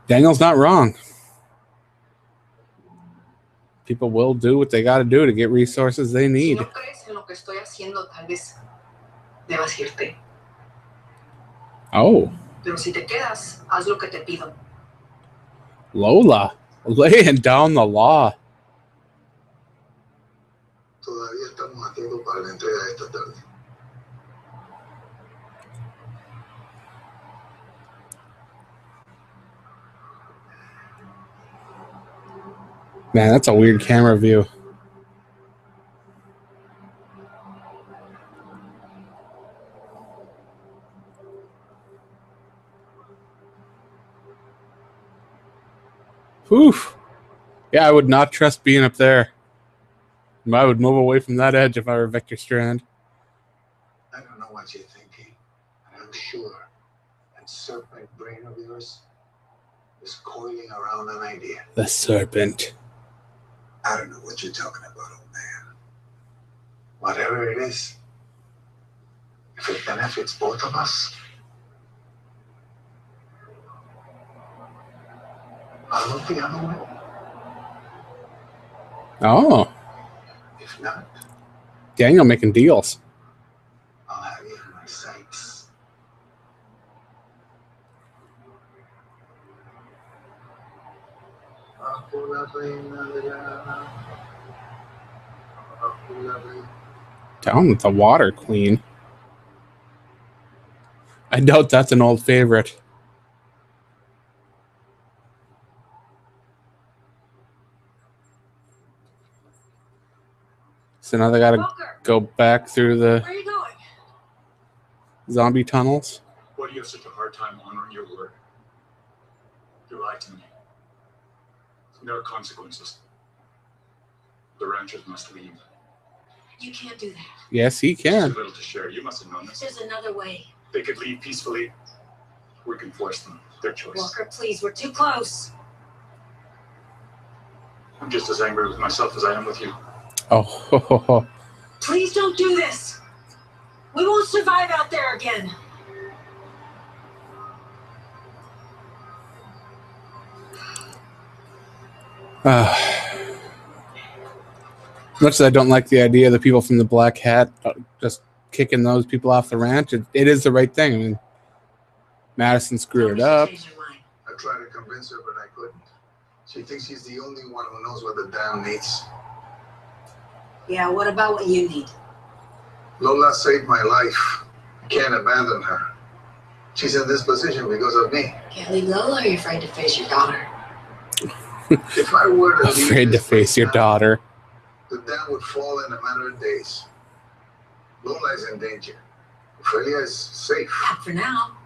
A: Daniel's not wrong. People will do what they got to do to get resources they
E: Si
A: need.
E: no crees en lo que estoy haciendo, tal vez debas irte.
A: Oh,
E: Pero si te quedas, haz lo que te pido.
A: Lola, laying down the law.
B: Todavía estamos a tiempo para la entrega de esta tarde.
A: Man, that's a weird camera view. Whew. Yeah, I would not trust being up there. I would move away from that edge if I were Victor Strand.
B: I don't know what you're thinking, but I'm sure that serpent brain of yours is coiling around an idea.
A: The serpent.
B: I don't know what you're talking about, old man. Whatever it is, if it benefits both of us, I'll look the other way.
A: Oh,
B: If not,
A: Daniel making deals.
B: I'll have you in my sights.
A: Down with the water queen. I doubt that's an old favorite. So now they gotta
D: Walker,
A: go back through the
D: where are you going?
A: zombie tunnels.
C: Why do you have such a hard time honoring your word? You lied to me. There are consequences. The ranchers must leave.
D: You can't do that.
A: Yes, he
C: Too
A: can.
C: little to share. You must have known this.
D: There's another way.
C: They could leave peacefully. We can force them. Their choice.
D: Walker, please, we're too close.
C: I'm just as angry with myself as I am with you.
A: Oh,
D: Please don't do this. We won't survive out there again.
A: much as I don't like the idea of the people from the Black Hat just kicking those people off the ranch, it is the right thing. I mean, Madison screwed it up.
B: I tried to convince her, but I couldn't. She thinks she's the only one who knows what the dam needs.
D: Yeah, what about what you need?
B: Lola saved my life. I can't abandon her. She's in this position because of me.
E: Can't leave Lola, or you're afraid to face your daughter?
B: If I were to leave
A: Afraid to
B: this
A: face your
B: place now,
A: daughter.
B: the dam would fall in a matter of days. Lola is in danger. Ophelia is safe.
E: Not for now.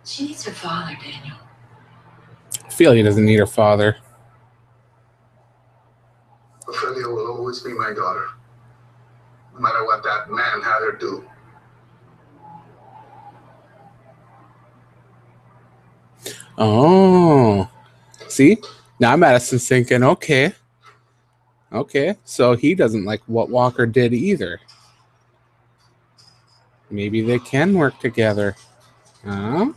E: She needs her father, Daniel.
A: Ophelia doesn't need her father.
B: Ophelia will always be my daughter. No matter what that man had her do.
A: Oh, see? Now Madison's thinking, okay, so he doesn't like what Walker did either. Maybe they can work together. Huh?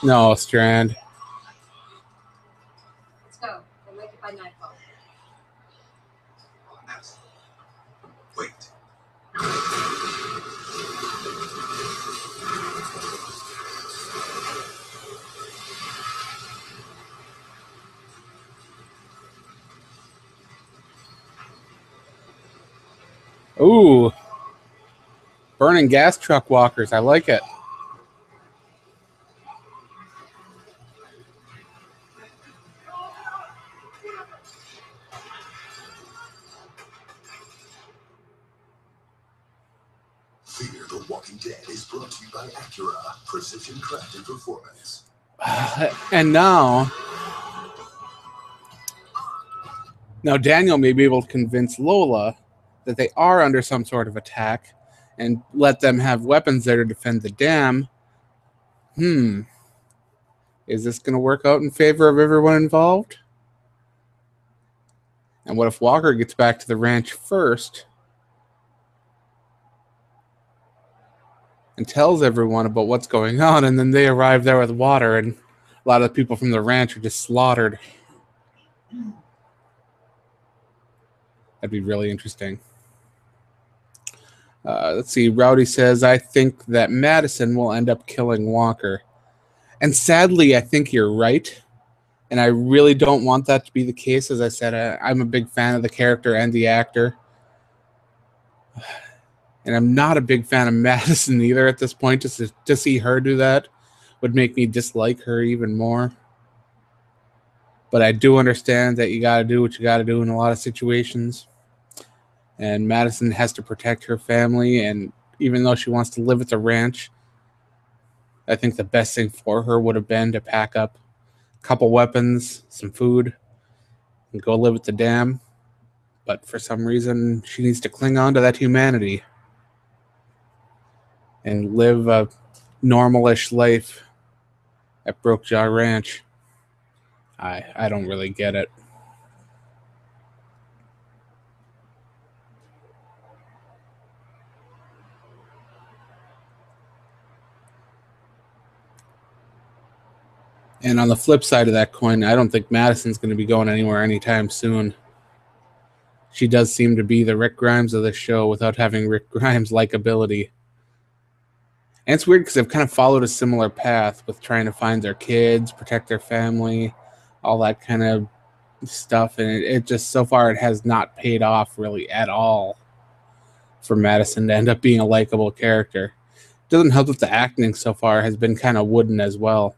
A: No, Strand.
D: Let's go. We'll make it by nightfall.
B: Wait.
A: Ooh. Burning gas truck walkers. I like it.
F: Fear the Walking Dead is brought to you by Acura, precision crafted performance.
A: And now Daniel may be able to convince Lola that they are under some sort of attack and let them have weapons there to defend the dam. Is this going to work out in favor of everyone involved? And what if Walker gets back to the ranch first and tells everyone about what's going on, and then they arrive there with water and a lot of the people from the ranch are just slaughtered? That'd be really interesting. Let's see. Rowdy says, I think that Madison will end up killing Walker. And sadly, I think you're right. And I really don't want that to be the case. As I said, I'm a big fan of the character and the actor. And I'm not a big fan of Madison either at this point. Just to see her do that would make me dislike her even more. But I do understand that you got to do what you got to do in a lot of situations. And Madison has to protect her family. And even though she wants to live at the ranch, I think the best thing for her would have been to pack up a couple weapons, some food, and go live at the dam. But for some reason, she needs to cling on to that humanity and live a normal-ish life at Brokejaw Ranch. I don't really get it. And on the flip side of that coin, I don't think Madison's going to be going anywhere anytime soon. She does seem to be the Rick Grimes of the show without having Rick Grimes' likability. And it's weird because they've kind of followed a similar path with trying to find their kids, protect their family, all that kind of stuff. And it just, so far, it has not paid off really at all for Madison to end up being a likable character. It doesn't help that the acting so far has been kind of wooden as well.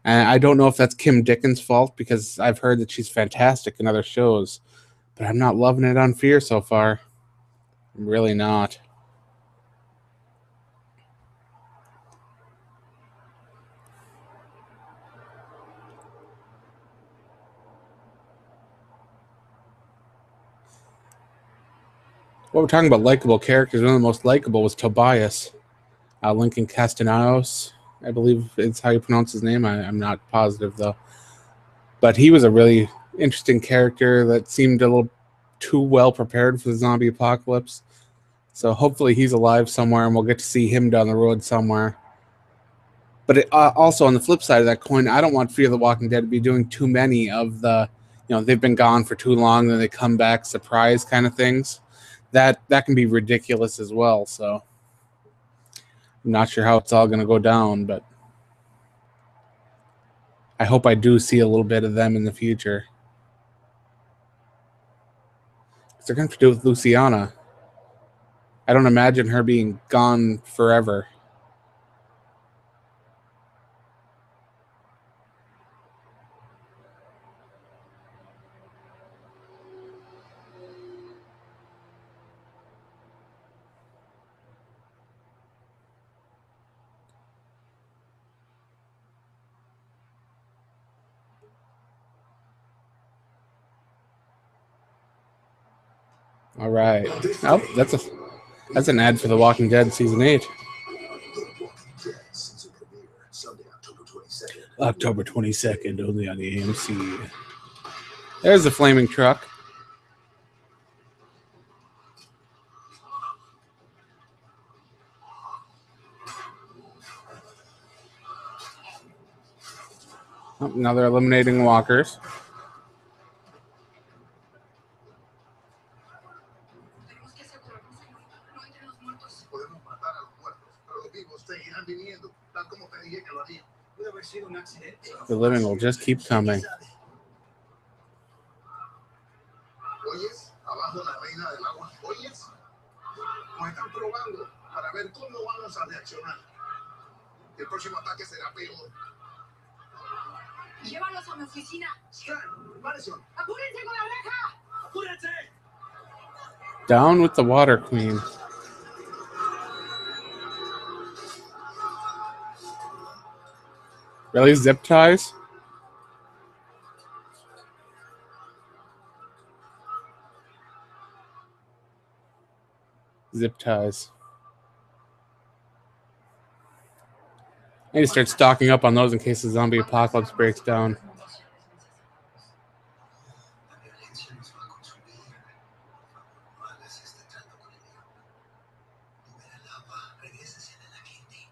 A: And I don't know if that's Kim Dickens' fault, because I've heard that she's fantastic in other shows, but I'm not loving it on Fear so far. I'm really not. Well, we're talking about likable characters. One of the most likable was Tobias. Lincoln Castellanos, I believe is how you pronounce his name. I'm not positive, though. But he was a really interesting character that seemed a little too well prepared for the zombie apocalypse. So hopefully he's alive somewhere, and we'll get to see him down the road somewhere. But also on the flip side of that coin, I don't want Fear the Walking Dead to be doing too many of the, they've been gone for too long, then they come back surprise kind of things. That can be ridiculous as well. So I'm not sure how it's all going to go down, but I hope I do see a little bit of them in the future. They're going to have to do with Luciana. I don't imagine her being gone forever. All right. Oh, that's an ad for The Walking Dead Season 8. October 22nd, only on the AMC. There's the flaming truck. Oh, now they're eliminating walkers. The living will just keep coming.
B: ¿Oyes? Abajo la reina del agua. ¿Oyes? Nos están probando para ver cómo vamos a reaccionar. El próximo ataque será peor.
E: Llévalos a mi oficina.
B: Scan, Madison.
E: ¡Apúrense con la reja!
B: ¡Apúrense!
A: Down with the Water Queen. Really? Zip ties? Zip ties. I need to start stocking up on those in case the zombie apocalypse breaks down.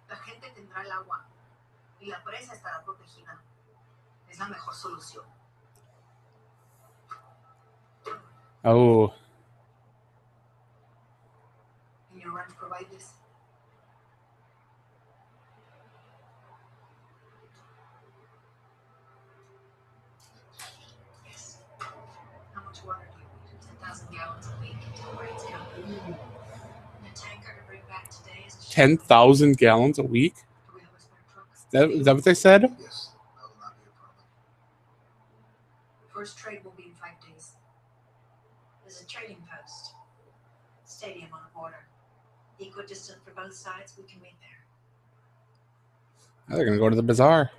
E: La gente tendrá el agua y la presa estará protegida. Es la mejor solución.
A: Oh.
E: And your ranch provide this? Yes. How much water do you need? 10,000 gallons a week until the rains come. And a tanker to bring back today is
A: 10,000 gallons a week?
E: Do we have a spare truck?
A: Is that what they said?
B: Yes, that will not be a problem.
E: First trade will be in 5 days.
D: There's a trading post. Stadium on the border. Equidistant for both sides. We can meet there.
A: Oh, they're going to go to the bazaar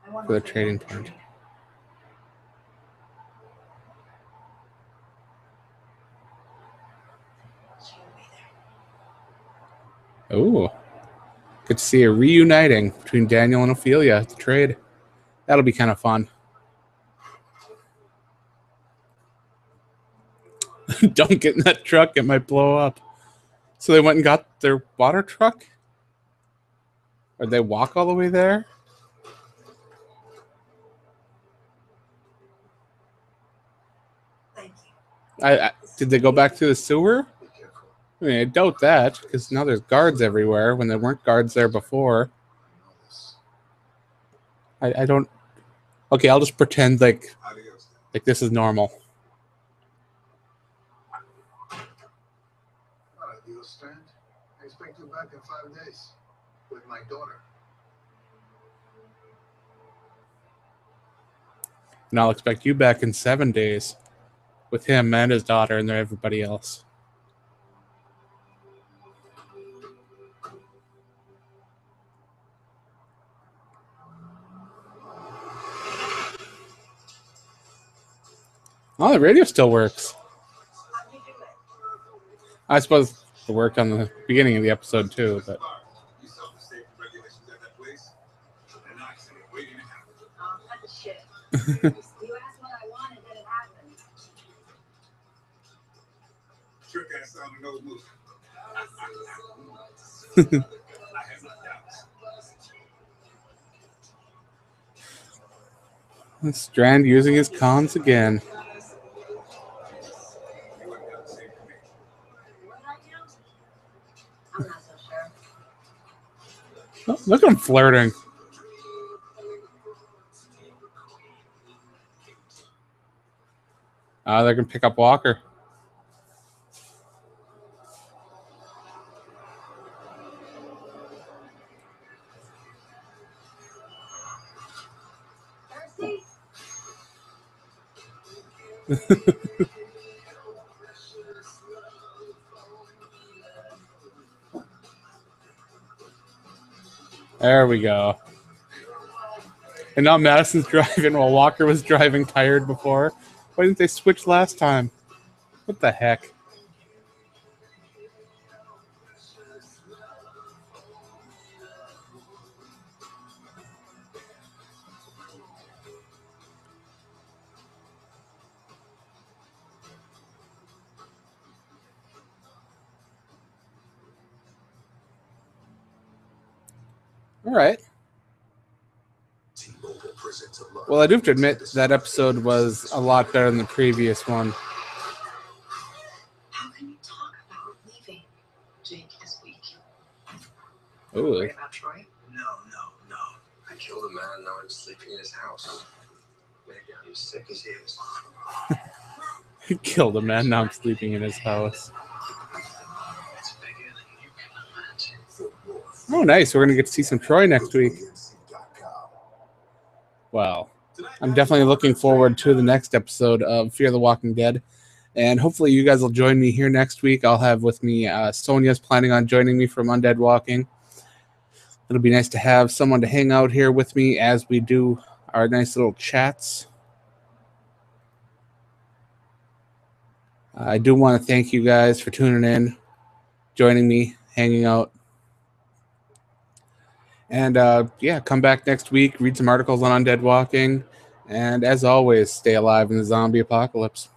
E: I want
A: for the
E: to
A: trading
E: trade.
A: point.
D: She will be there.
A: Oh. Good to see a reuniting between Daniel and Ophelia at the trade. That'll be kind of fun. Don't get in that truck. It might blow up. So they went and got their water truck? Or they walk all the way there? Did they go back to the sewer?
B: Be careful.
A: I mean, I doubt that, because now there's guards everywhere when there weren't guards there before.
B: I know this.
A: I don't... Okay, I'll just pretend like
B: Adios.
A: this is normal.
B: Not ideal, Strand. I expect you back in 5 days with my daughter.
A: And I'll expect you back in 7 days with him and his daughter and everybody else. Oh, the radio still works. I suppose it worked on the beginning of the episode too, but
F: You saw the safety regulations at that place? An accident waiting to happen.
D: Oh, cut the shit. You asked what I wanted, then it happened.
F: Trick ass sound and nose move. I have my doubts.
A: Strand using his cons again.
F: You wouldn't have the same for me.
D: What did I do? I'm not so sure.
A: Oh, look at him flirting. They're going to pick up Walker.
D: Thirsty?
A: There we go. And now Madison's driving while Walker was driving tired before. Why didn't they switch last time? What the heck? All right.
F: T-Mobile presents a lot.
A: Well, I do have to admit that episode was a lot better than the previous one.
E: How can you talk about leaving? Jake is weak.
A: Ooh.
E: Worried about Troy?
B: No. I killed a man, now I'm sleeping in his house. Maybe I'm as sick as he is.
A: He killed a man, now I'm sleeping in his house.
B: It's bigger than you can imagine.
A: Oh, nice. We're going to get to see some Troy next week. Well, I'm definitely looking forward to the next episode of Fear the Walking Dead. And hopefully you guys will join me here next week. I'll have with me Sonia's planning on joining me from Undead Walking. It'll be nice to have someone to hang out here with me as we do our nice little chats. I do want to thank you guys for tuning in, joining me, hanging out. And yeah, come back next week, read some articles on Undead Walking. And as always, stay alive in the zombie apocalypse.